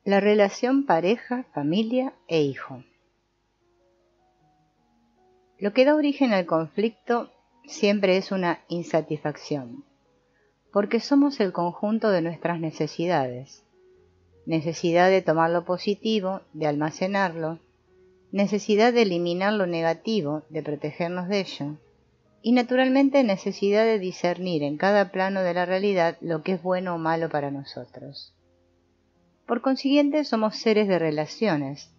La relación pareja, familia e hijo. Lo que da origen al conflicto siempre es una insatisfacción, porque somos el conjunto de nuestras necesidades. Necesidad de tomar lo positivo, de almacenarlo, necesidad de eliminar lo negativo, de protegernos de ello, y naturalmente necesidad de discernir en cada plano de la realidad lo que es bueno o malo para nosotros. Por consiguiente, somos seres de relaciones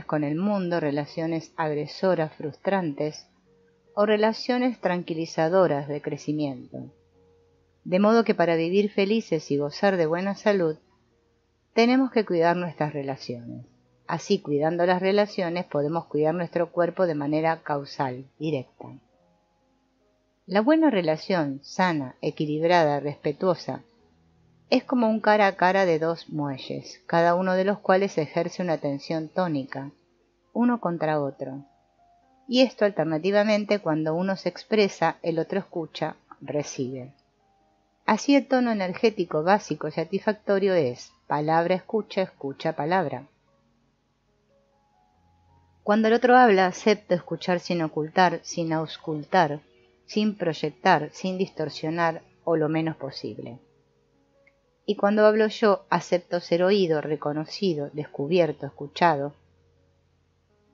con el mundo, relaciones agresoras, frustrantes, o relaciones tranquilizadoras de crecimiento. De modo que para vivir felices y gozar de buena salud, tenemos que cuidar nuestras relaciones. Así, cuidando las relaciones, podemos cuidar nuestro cuerpo de manera causal, directa. La buena relación, sana, equilibrada, respetuosa, es como un cara a cara de dos muelles, cada uno de los cuales ejerce una tensión tónica, uno contra otro. Y esto alternativamente, cuando uno se expresa, el otro escucha, recibe. Así el tono energético básico y satisfactorio es palabra, escucha, palabra. Cuando el otro habla, acepto escuchar sin ocultar, sin auscultar, sin proyectar, sin distorsionar o lo menos posible. Y cuando hablo yo, acepto ser oído, reconocido, descubierto, escuchado,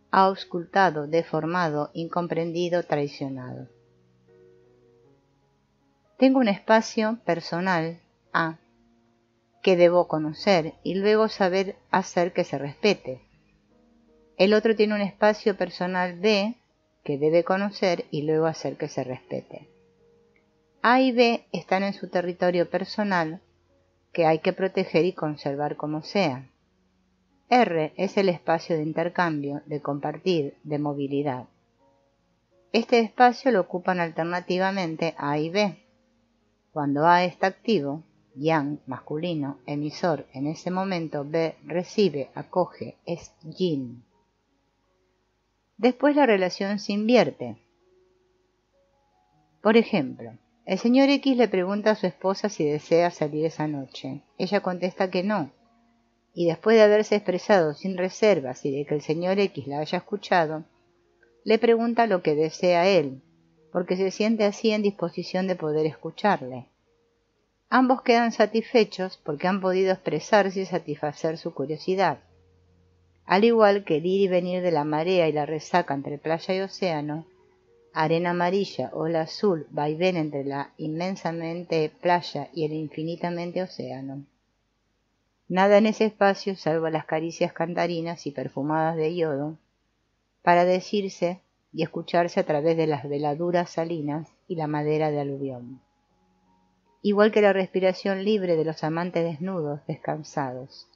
auscultado, deformado, incomprendido, traicionado. Tengo un espacio personal, A, que debo conocer y luego saber hacer que se respete. El otro tiene un espacio personal, B, que debe conocer y luego hacer que se respete. A y B están en su territorio personal, que hay que proteger y conservar como sea. R es el espacio de intercambio, de compartir, de movilidad. Este espacio lo ocupan alternativamente A y B. Cuando A está activo, yang, masculino, emisor, en ese momento B recibe, acoge, es yin. Después la relación se invierte. Por ejemplo, el señor X le pregunta a su esposa si desea salir esa noche. Ella contesta que no, y después de haberse expresado sin reservas y de que el señor X la haya escuchado, le pregunta lo que desea él, porque se siente así en disposición de poder escucharle. Ambos quedan satisfechos porque han podido expresarse y satisfacer su curiosidad. Al igual que el ir y venir de la marea y la resaca entre playa y océano, arena amarilla, ola azul, vaivén entre la inmensamente playa y el infinitamente océano. Nada en ese espacio salvo las caricias cantarinas y perfumadas de yodo, para decirse y escucharse a través de las veladuras salinas y la madera de aluvión. Igual que la respiración libre de los amantes desnudos, descansados.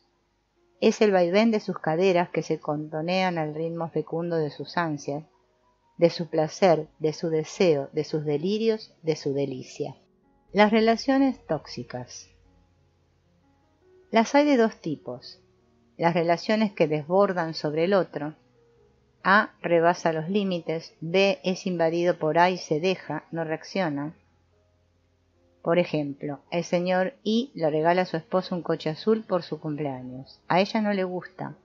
Es el vaivén de sus caderas que se contonean al ritmo fecundo de sus ansias, de su placer, de su deseo, de sus delirios, de su delicia. Las relaciones tóxicas. Las hay de dos tipos. Las relaciones que desbordan sobre el otro. A rebasa los límites, B es invadido por A y se deja, no reacciona. Por ejemplo, el señor I le regala a su esposo un coche azul por su cumpleaños. A ella no le gusta,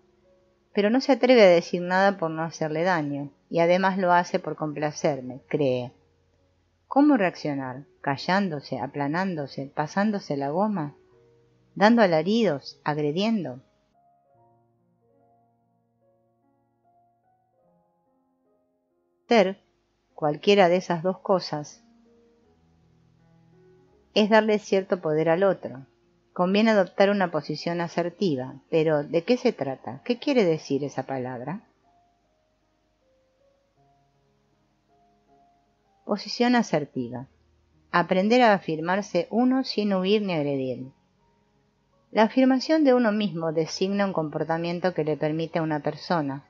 pero no se atreve a decir nada por no hacerle daño, y además lo hace por complacerme, cree. ¿Cómo reaccionar? ¿Callándose, aplanándose, pasándose la goma? ¿Dando alaridos, agrediendo? Ser cualquiera de esas dos cosas es darle cierto poder al otro. Conviene adoptar una posición asertiva, pero ¿de qué se trata? ¿Qué quiere decir esa palabra? Posición asertiva. Aprender a afirmarse uno sin huir ni agredir. La afirmación de uno mismo designa un comportamiento que le permite a una persona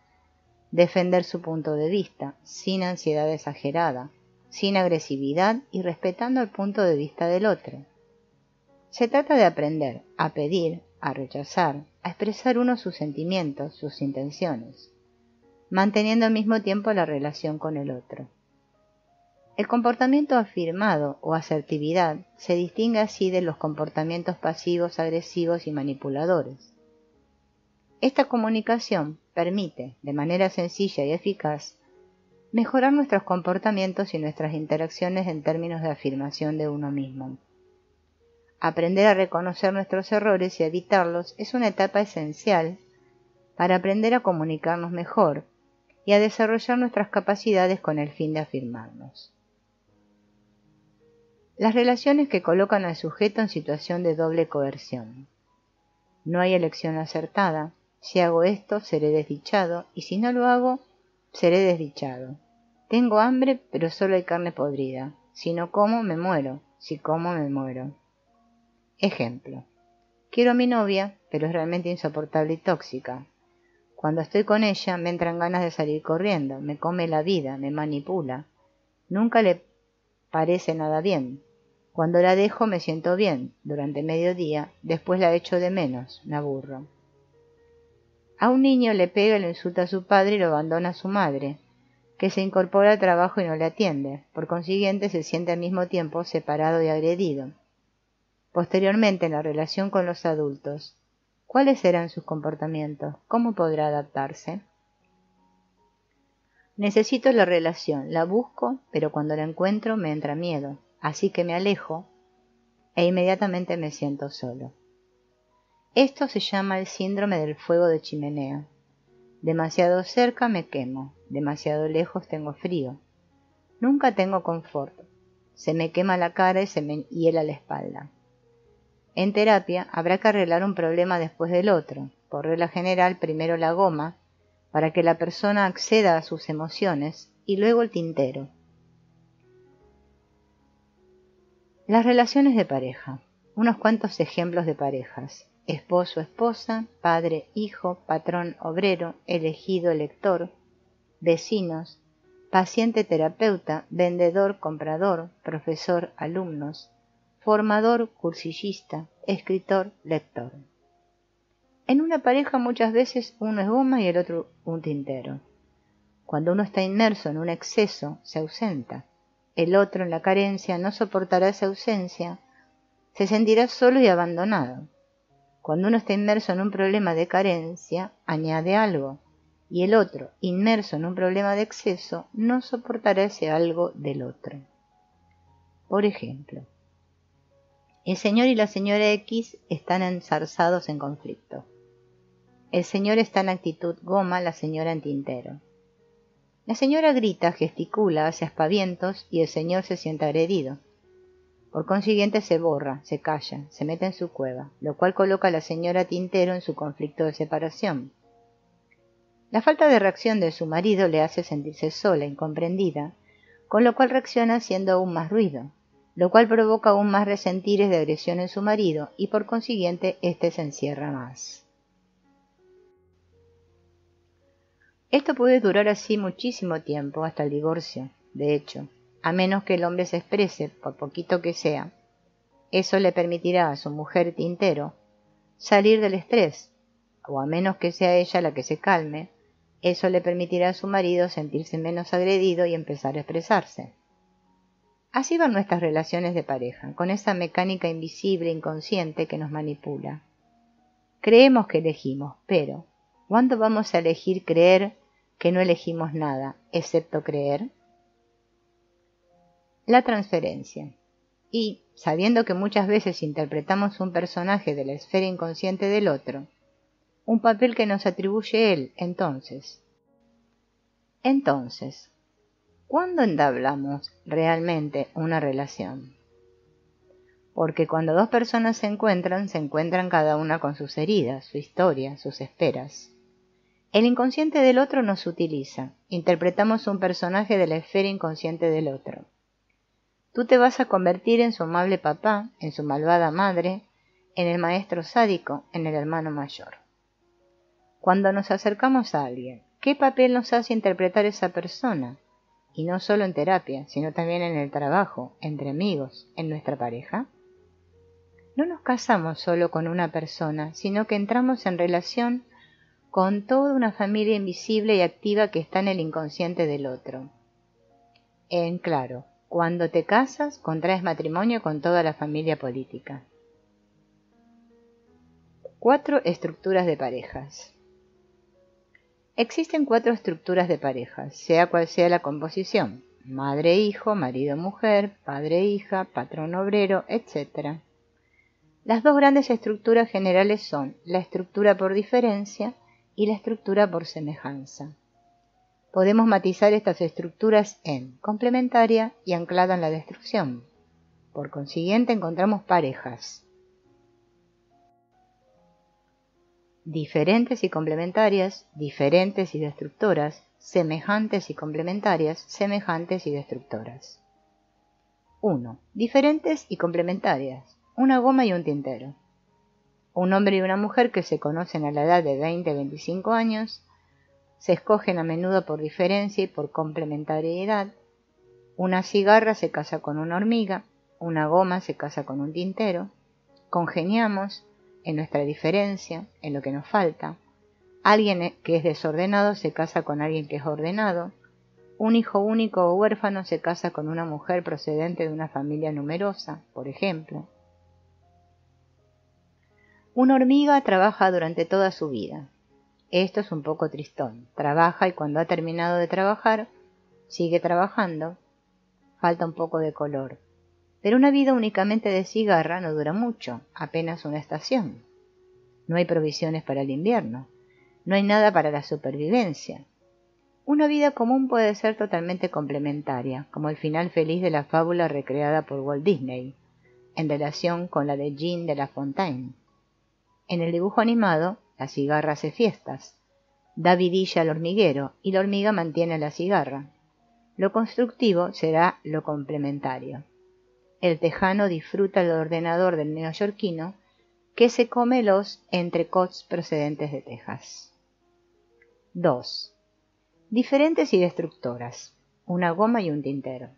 defender su punto de vista, sin ansiedad exagerada, sin agresividad y respetando el punto de vista del otro. Se trata de aprender a pedir, a rechazar, a expresar uno sus sentimientos, sus intenciones, manteniendo al mismo tiempo la relación con el otro. El comportamiento afirmado o asertividad se distingue así de los comportamientos pasivos, agresivos y manipuladores. Esta comunicación permite, de manera sencilla y eficaz, mejorar nuestros comportamientos y nuestras interacciones en términos de afirmación de uno mismo. Aprender a reconocer nuestros errores y evitarlos es una etapa esencial para aprender a comunicarnos mejor y a desarrollar nuestras capacidades con el fin de afirmarnos. Las relaciones que colocan al sujeto en situación de doble coerción. No hay elección acertada. Si hago esto, seré desdichado, y si no lo hago, seré desdichado. Tengo hambre, pero solo hay carne podrida. Si no como, me muero. Si como, me muero. Ejemplo. Quiero a mi novia, pero es realmente insoportable y tóxica. Cuando estoy con ella, me entran ganas de salir corriendo, me come la vida, me manipula. Nunca le parece nada bien. Cuando la dejo me siento bien, durante medio día, después la echo de menos, me aburro. A un niño le pega y lo insulta a su padre y lo abandona a su madre, que se incorpora al trabajo y no le atiende. Por consiguiente, se siente al mismo tiempo separado y agredido. Posteriormente, en la relación con los adultos, ¿cuáles serán sus comportamientos? ¿Cómo podrá adaptarse? Necesito la relación, la busco, pero cuando la encuentro me entra miedo, así que me alejo e inmediatamente me siento solo. Esto se llama el síndrome del fuego de chimenea. Demasiado cerca me quemo, demasiado lejos tengo frío. Nunca tengo confort. Se me quema la cara y se me hiela la espalda. En terapia habrá que arreglar un problema después del otro. Por regla general, primero la goma, para que la persona acceda a sus emociones, y luego el tintero. Las relaciones de pareja. Unos cuantos ejemplos de parejas. Esposo, esposa, padre, hijo, patrón, obrero, elegido, elector, vecinos, paciente, terapeuta, vendedor, comprador, profesor, alumnos, formador, cursillista, escritor, lector. En una pareja muchas veces uno es goma y el otro un tintero. Cuando uno está inmerso en un exceso, se ausenta. El otro, en la carencia, no soportará esa ausencia, se sentirá solo y abandonado. Cuando uno está inmerso en un problema de carencia, añade algo, y el otro, inmerso en un problema de exceso, no soportará ese algo del otro. Por ejemplo, el señor y la señora X están enzarzados en conflicto. El señor está en actitud goma, la señora en tintero. La señora grita, gesticula, hace aspavientos y el señor se siente agredido. Por consiguiente se borra, se calla, se mete en su cueva, lo cual coloca a la señora tintero en su conflicto de separación. La falta de reacción de su marido le hace sentirse sola, incomprendida, con lo cual reacciona haciendo aún más ruido, lo cual provoca aún más resentires de agresión en su marido y por consiguiente éste se encierra más. Esto puede durar así muchísimo tiempo, hasta el divorcio, de hecho, a menos que el hombre se exprese, por poquito que sea. Eso le permitirá a su mujer tintero salir del estrés, o a menos que sea ella la que se calme, eso le permitirá a su marido sentirse menos agredido y empezar a expresarse. Así van nuestras relaciones de pareja, con esa mecánica invisible e inconsciente que nos manipula. Creemos que elegimos, pero ¿cuándo vamos a elegir creer que no elegimos nada, excepto creer? La transferencia. Y, sabiendo que muchas veces interpretamos un personaje de la esfera inconsciente del otro, un papel que nos atribuye él, entonces, ¿cuándo entablamos realmente una relación? Porque cuando dos personas se encuentran cada una con sus heridas, su historia, sus esperas. El inconsciente del otro nos utiliza, interpretamos un personaje de la esfera inconsciente del otro. Tú te vas a convertir en su amable papá, en su malvada madre, en el maestro sádico, en el hermano mayor. Cuando nos acercamos a alguien, ¿qué papel nos hace interpretar esa persona? Y no solo en terapia, sino también en el trabajo, entre amigos, en nuestra pareja. No nos casamos solo con una persona, sino que entramos en relación con toda una familia invisible y activa que está en el inconsciente del otro. En claro, cuando te casas, contraes matrimonio con toda la familia política. 4 estructuras de parejas. Existen 4 estructuras de parejas, sea cual sea la composición: madre-hijo, marido-mujer, padre-hija, patrón-obrero, etc. Las 2 grandes estructuras generales son la estructura por diferencia y la estructura por semejanza. Podemos matizar estas estructuras en complementaria y anclada en la destrucción. Por consiguiente, encontramos parejas diferentes y complementarias, diferentes y destructoras, semejantes y complementarias, semejantes y destructoras. 1. Diferentes y complementarias. Una goma y un tintero. Un hombre y una mujer que se conocen a la edad de 20-25 años, se escogen a menudo por diferencia y por complementariedad. Una cigarra se casa con una hormiga, una goma se casa con un tintero. Congeniamos en nuestra diferencia, en lo que nos falta. Alguien que es desordenado se casa con alguien que es ordenado. Un hijo único o huérfano se casa con una mujer procedente de una familia numerosa, por ejemplo. Una hormiga trabaja durante toda su vida. Esto es un poco tristón. Trabaja y cuando ha terminado de trabajar, sigue trabajando. Falta un poco de color. Pero una vida únicamente de cigarra no dura mucho, apenas una estación. No hay provisiones para el invierno. No hay nada para la supervivencia. Una vida común puede ser totalmente complementaria, como el final feliz de la fábula recreada por Walt Disney, en relación con la de Jean de La Fontaine. En el dibujo animado, la cigarra hace fiestas, da vidilla al hormiguero y la hormiga mantiene la cigarra. Lo constructivo será lo complementario. El tejano disfruta el ordenador del neoyorquino que se come los entrecots procedentes de Texas. 2. Diferentes y destructoras. Una goma y un tintero.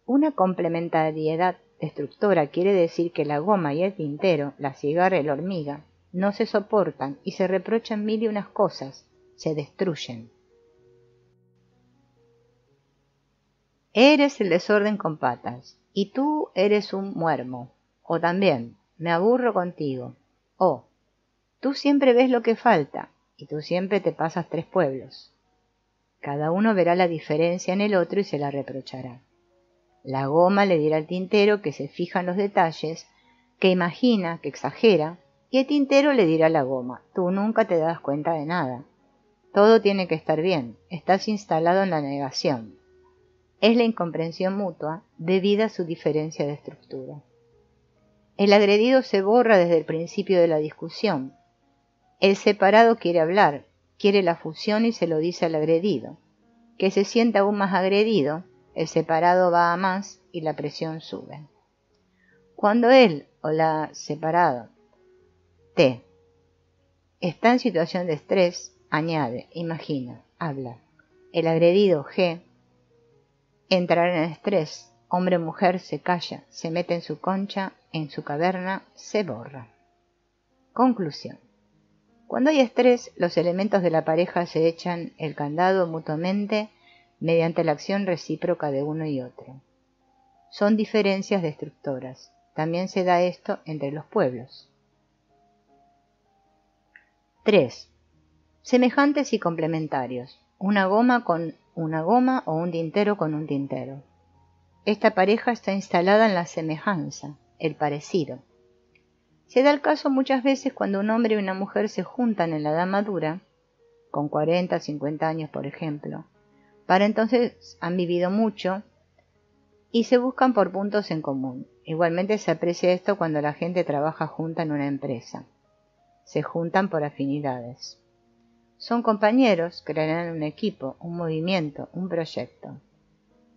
Una complementariedad destructora quiere decir que la goma y el tintero, la cigarra y la hormiga, no se soportan y se reprochan mil y unas cosas, se destruyen. Eres el desorden con patas, y tú eres un muermo. O también, me aburro contigo. O, tú siempre ves lo que falta, y tú siempre te pasas 3 pueblos. Cada uno verá la diferencia en el otro y se la reprochará. La goma le dirá al tintero que se fija en los detalles, que imagina, que exagera, y el tintero le dirá a la goma, tú nunca te das cuenta de nada. Todo tiene que estar bien, estás instalado en la negación. Es la incomprensión mutua debida a su diferencia de estructura. El agredido se borra desde el principio de la discusión. El separado quiere hablar, quiere la fusión y se lo dice al agredido. Que se sienta aún más agredido, el separado va a más y la presión sube. Cuando él o la separado T está en situación de estrés, añade, imagina, habla. El agredido G entrará en estrés. Hombre o mujer se calla, se mete en su concha, en su caverna, se borra. Conclusión. Cuando hay estrés, los elementos de la pareja se echan el candado mutuamente mediante la acción recíproca de uno y otro. Son diferencias destructoras. También se da esto entre los pueblos. 3. Semejantes y complementarios. Una goma con una goma o un tintero con un tintero. Esta pareja está instalada en la semejanza, el parecido. Se da el caso muchas veces cuando un hombre y una mujer se juntan en la edad madura, con 40, 50 años por ejemplo. Para entonces han vivido mucho y se buscan por puntos en común. Igualmente se aprecia esto cuando la gente trabaja junta en una empresa. Se juntan por afinidades. Son compañeros, crearán un equipo, un movimiento, un proyecto.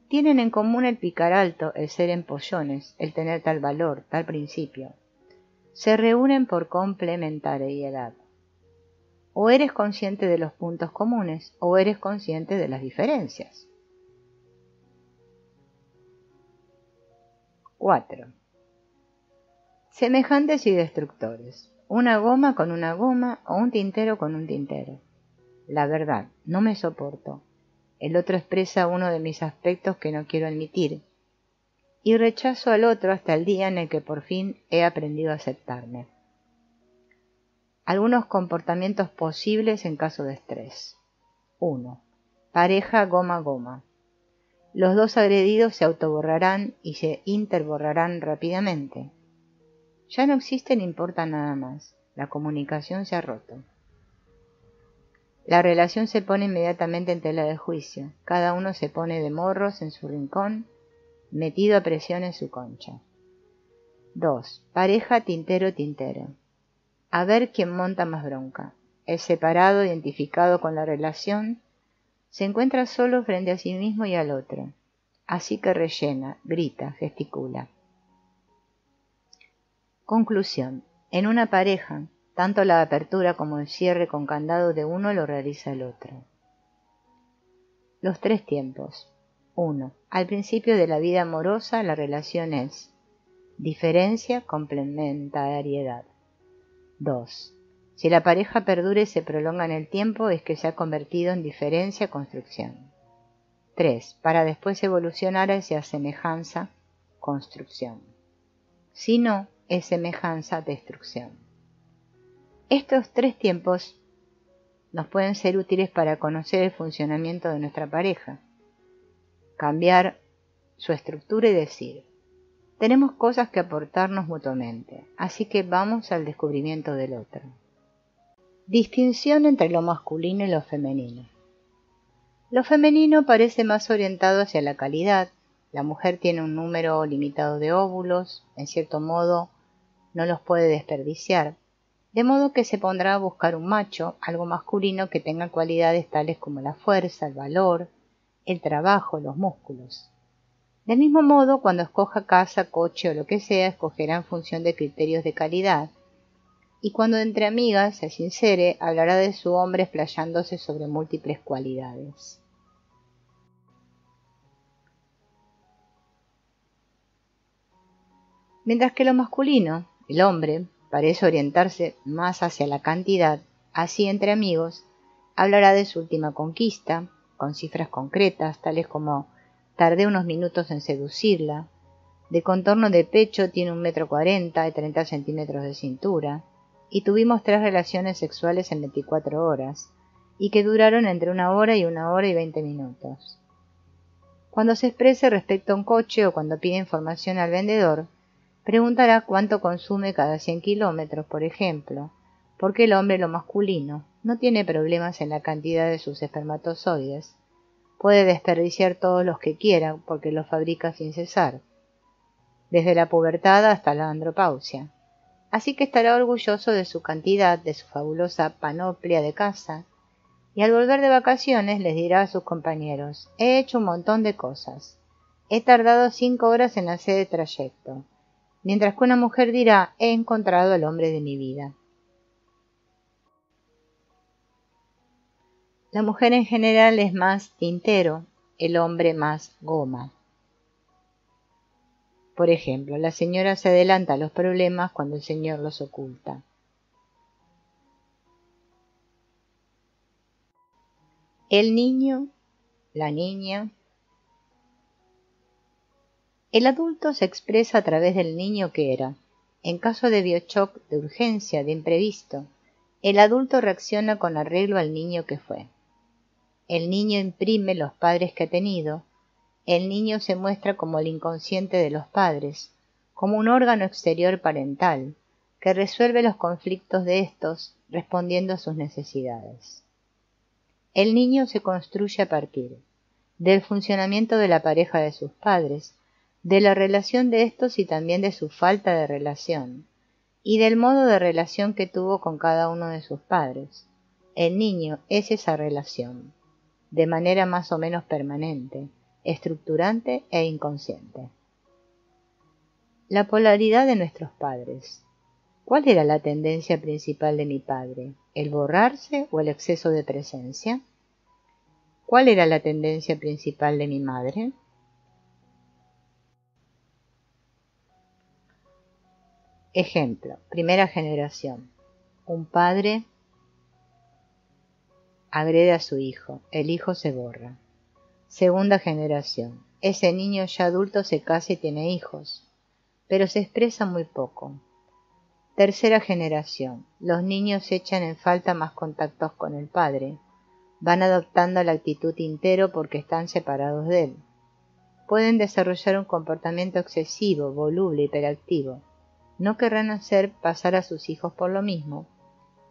Tienen en común el picar alto, el ser empollones, el tener tal valor, tal principio. Se reúnen por complementariedad. O eres consciente de los puntos comunes, o eres consciente de las diferencias. 4. Semejantes y destructores. Una goma con una goma o un tintero con un tintero. La verdad, no me soporto. El otro expresa uno de mis aspectos que no quiero admitir. Y rechazo al otro hasta el día en el que por fin he aprendido a aceptarme. Algunos comportamientos posibles en caso de estrés. 1. Pareja goma-goma. Los dos agredidos se autoborrarán y se interborrarán rápidamente. Ya no existe ni importa nada más. La comunicación se ha roto. La relación se pone inmediatamente en tela de juicio. Cada uno se pone de morros en su rincón, metido a presión en su concha. 2. Pareja tintero-tintero. A ver quién monta más bronca. El separado, identificado con la relación, se encuentra solo frente a sí mismo y al otro. Así que rellena, grita, gesticula. Conclusión. En una pareja, tanto la apertura como el cierre con candado de uno lo realiza el otro. Los 3 tiempos. 1. Al principio de la vida amorosa, la relación es diferencia, complementariedad. 2. Si la pareja perdura y se prolonga en el tiempo, es que se ha convertido en diferencia, construcción. 3. Para después evolucionar hacia semejanza, construcción. Si no, es semejanza, destrucción. Estos 3 tiempos nos pueden ser útiles para conocer el funcionamiento de nuestra pareja, cambiar su estructura y decir, tenemos cosas que aportarnos mutuamente, así que vamos al descubrimiento del otro. Distinción entre lo masculino y lo femenino. Lo femenino parece más orientado hacia la calidad. La mujer tiene un número limitado de óvulos, en cierto modo no los puede desperdiciar, de modo que se pondrá a buscar un macho, algo masculino que tenga cualidades tales como la fuerza, el valor, el trabajo, los músculos. Del mismo modo, cuando escoja casa, coche o lo que sea, escogerá en función de criterios de calidad, y cuando entre amigas se sincere, hablará de su hombre explayándose sobre múltiples cualidades. Mientras que lo masculino, el hombre, parece orientarse más hacia la cantidad, así entre amigos, hablará de su última conquista, con cifras concretas, tales como tardé unos minutos en seducirla, de contorno de pecho tiene 1,40 m y 30 centímetros de cintura, y tuvimos 3 relaciones sexuales en 24 horas, y que duraron entre 1 hora y 1 hora y 20 minutos. Cuando se exprese respecto a un coche o cuando pide información al vendedor, preguntará cuánto consume cada 100 kilómetros, por ejemplo, porque el hombre, lo masculino, no tiene problemas en la cantidad de sus espermatozoides. Puede desperdiciar todos los que quiera porque los fabrica sin cesar, desde la pubertad hasta la andropausia. Así que estará orgulloso de su cantidad, de su fabulosa panoplia de caza, y al volver de vacaciones les dirá a sus compañeros, he hecho un montón de cosas, he tardado 5 horas en hacer el trayecto, mientras que una mujer dirá, he encontrado al hombre de mi vida. La mujer en general es más tintero, el hombre más goma. Por ejemplo, la señora se adelanta a los problemas cuando el señor los oculta. El niño, la niña. El adulto se expresa a través del niño que era. En caso de biochoc, de urgencia, de imprevisto, el adulto reacciona con arreglo al niño que fue. El niño imprime los padres que ha tenido. El niño se muestra como el inconsciente de los padres, como un órgano exterior parental, que resuelve los conflictos de estos respondiendo a sus necesidades. El niño se construye a partir del funcionamiento de la pareja de sus padres, de la relación de estos y también de su falta de relación, y del modo de relación que tuvo con cada uno de sus padres. El niño es esa relación, de manera más o menos permanente, estructurante e inconsciente. La polaridad de nuestros padres. ¿Cuál era la tendencia principal de mi padre? ¿El borrarse o el exceso de presencia? ¿Cuál era la tendencia principal de mi madre? Ejemplo, primera generación. Un padre agrede a su hijo, el hijo se borra. Segunda generación. Ese niño ya adulto se casa y tiene hijos, pero se expresa muy poco. Tercera generación. Los niños echan en falta más contactos con el padre, van adoptando la actitud tintero porque están separados de él. Pueden desarrollar un comportamiento excesivo, voluble, hiperactivo. No querrán hacer pasar a sus hijos por lo mismo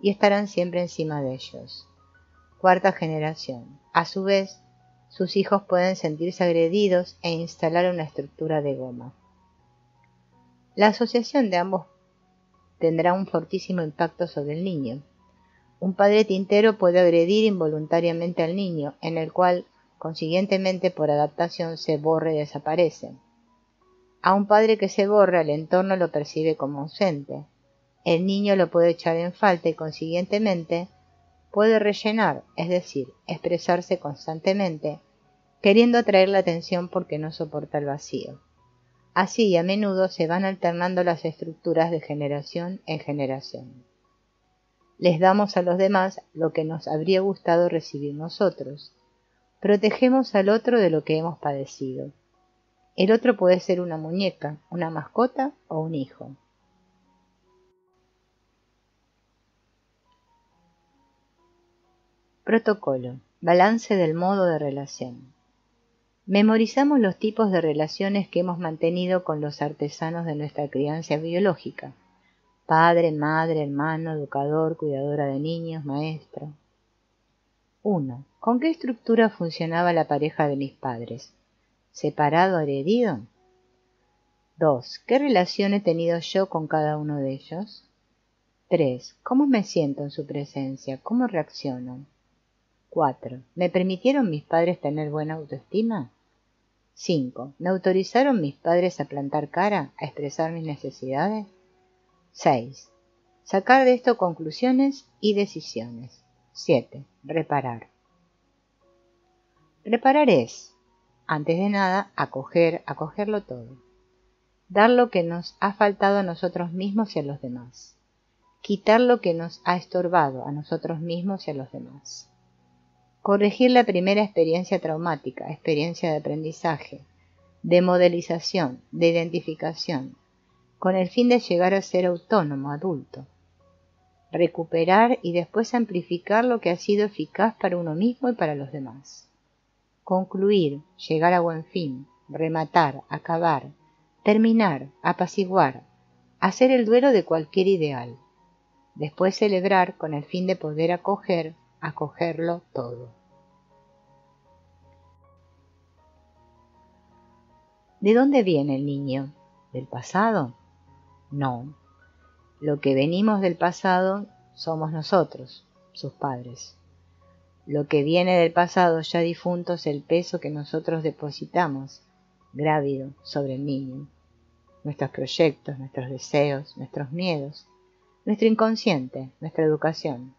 y estarán siempre encima de ellos. Cuarta generación. A su vez, sus hijos pueden sentirse agredidos e instalar una estructura de goma. La asociación de ambos tendrá un fortísimo impacto sobre el niño. Un padre tintero puede agredir involuntariamente al niño, en el cual, consiguientemente, por adaptación, se borra y desaparece. A un padre que se borra, el entorno lo percibe como ausente. El niño lo puede echar en falta y, consiguientemente, puede rellenar, es decir, expresarse constantemente, queriendo atraer la atención porque no soporta el vacío. Así, a menudo se van alternando las estructuras de generación en generación. Les damos a los demás lo que nos habría gustado recibir nosotros. Protegemos al otro de lo que hemos padecido. El otro puede ser una muñeca, una mascota o un hijo. Protocolo. Balance del modo de relación. Memorizamos los tipos de relaciones que hemos mantenido con los artesanos de nuestra crianza biológica. Padre, madre, hermano, educador, cuidadora de niños, maestro. 1. ¿Con qué estructura funcionaba la pareja de mis padres? ¿Separado, heredido? 2. ¿Qué relación he tenido yo con cada uno de ellos? 3. ¿Cómo me siento en su presencia? ¿Cómo reacciono? 4. ¿Me permitieron mis padres tener buena autoestima? 5. ¿Me autorizaron mis padres a plantar cara, a expresar mis necesidades? 6. Sacar de esto conclusiones y decisiones. 7. Reparar. Reparar es, antes de nada, acogerlo todo. Dar lo que nos ha faltado a nosotros mismos y a los demás. Quitar lo que nos ha estorbado a nosotros mismos y a los demás. Corregir la primera experiencia traumática, experiencia de aprendizaje, de modelización, de identificación, con el fin de llegar a ser autónomo, adulto. Recuperar y después amplificar lo que ha sido eficaz para uno mismo y para los demás. Concluir, llegar a buen fin, rematar, acabar, terminar, apaciguar, hacer el duelo de cualquier ideal. Después celebrar con el fin de poder acogerlo todo. ¿De dónde viene el niño? ¿Del pasado? No. Lo que venimos del pasado somos nosotros, sus padres. Lo que viene del pasado ya difunto es el peso que nosotros depositamos, grávido, sobre el niño. Nuestros proyectos, nuestros deseos, nuestros miedos, nuestro inconsciente, nuestra educación.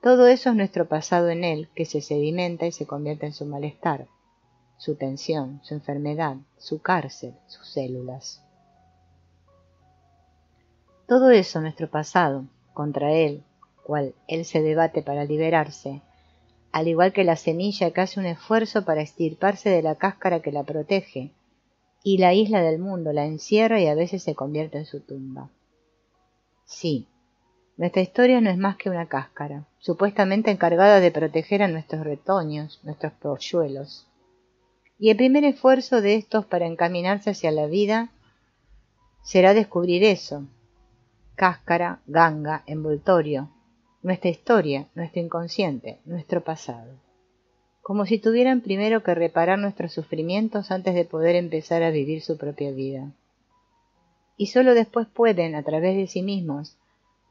Todo eso es nuestro pasado en él que se sedimenta y se convierte en su malestar, su tensión, su enfermedad, su cárcel, sus células. Todo eso, nuestro pasado, contra él, cual él se debate para liberarse, al igual que la semilla que hace un esfuerzo para extirparse de la cáscara que la protege, y la isla del mundo la encierra y a veces se convierte en su tumba. Sí, nuestra historia no es más que una cáscara, supuestamente encargada de proteger a nuestros retoños, nuestros polluelos. Y el primer esfuerzo de estos para encaminarse hacia la vida será descubrir eso. Cáscara, ganga, envoltorio, nuestra historia, nuestro inconsciente, nuestro pasado. Como si tuvieran primero que reparar nuestros sufrimientos antes de poder empezar a vivir su propia vida. Y solo después pueden, a través de sí mismos,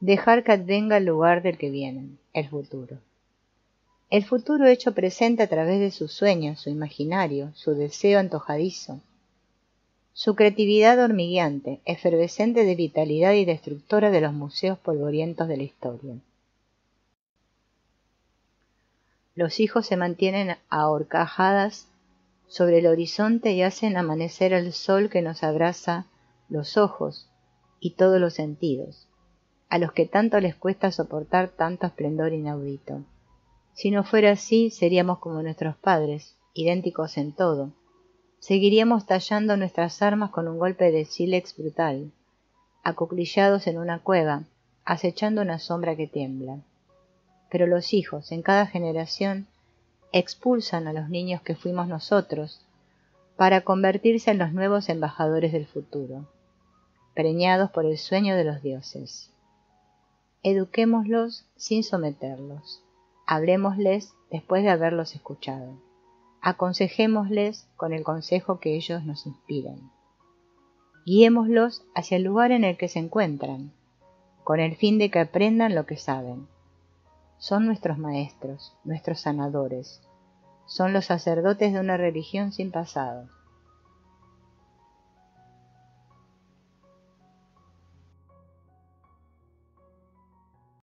dejar que advenga el lugar del que vienen, el futuro. El futuro hecho presente a través de sus sueños, su imaginario, su deseo antojadizo, su creatividad hormigueante, efervescente de vitalidad y destructora de los museos polvorientos de la historia. Los hijos se mantienen a horcajadas sobre el horizonte y hacen amanecer el sol que nos abraza los ojos y todos los sentidos, a los que tanto les cuesta soportar tanto esplendor inaudito. Si no fuera así, seríamos como nuestros padres, idénticos en todo. Seguiríamos tallando nuestras armas con un golpe de sílex brutal, acuclillados en una cueva, acechando una sombra que tiembla. Pero los hijos, en cada generación, expulsan a los niños que fuimos nosotros para convertirse en los nuevos embajadores del futuro, preñados por el sueño de los dioses. Eduquémoslos sin someterlos. Hablémosles después de haberlos escuchado. Aconsejémosles con el consejo que ellos nos inspiran. Guiémoslos hacia el lugar en el que se encuentran, con el fin de que aprendan lo que saben. Son nuestros maestros, nuestros sanadores. Son los sacerdotes de una religión sin pasados.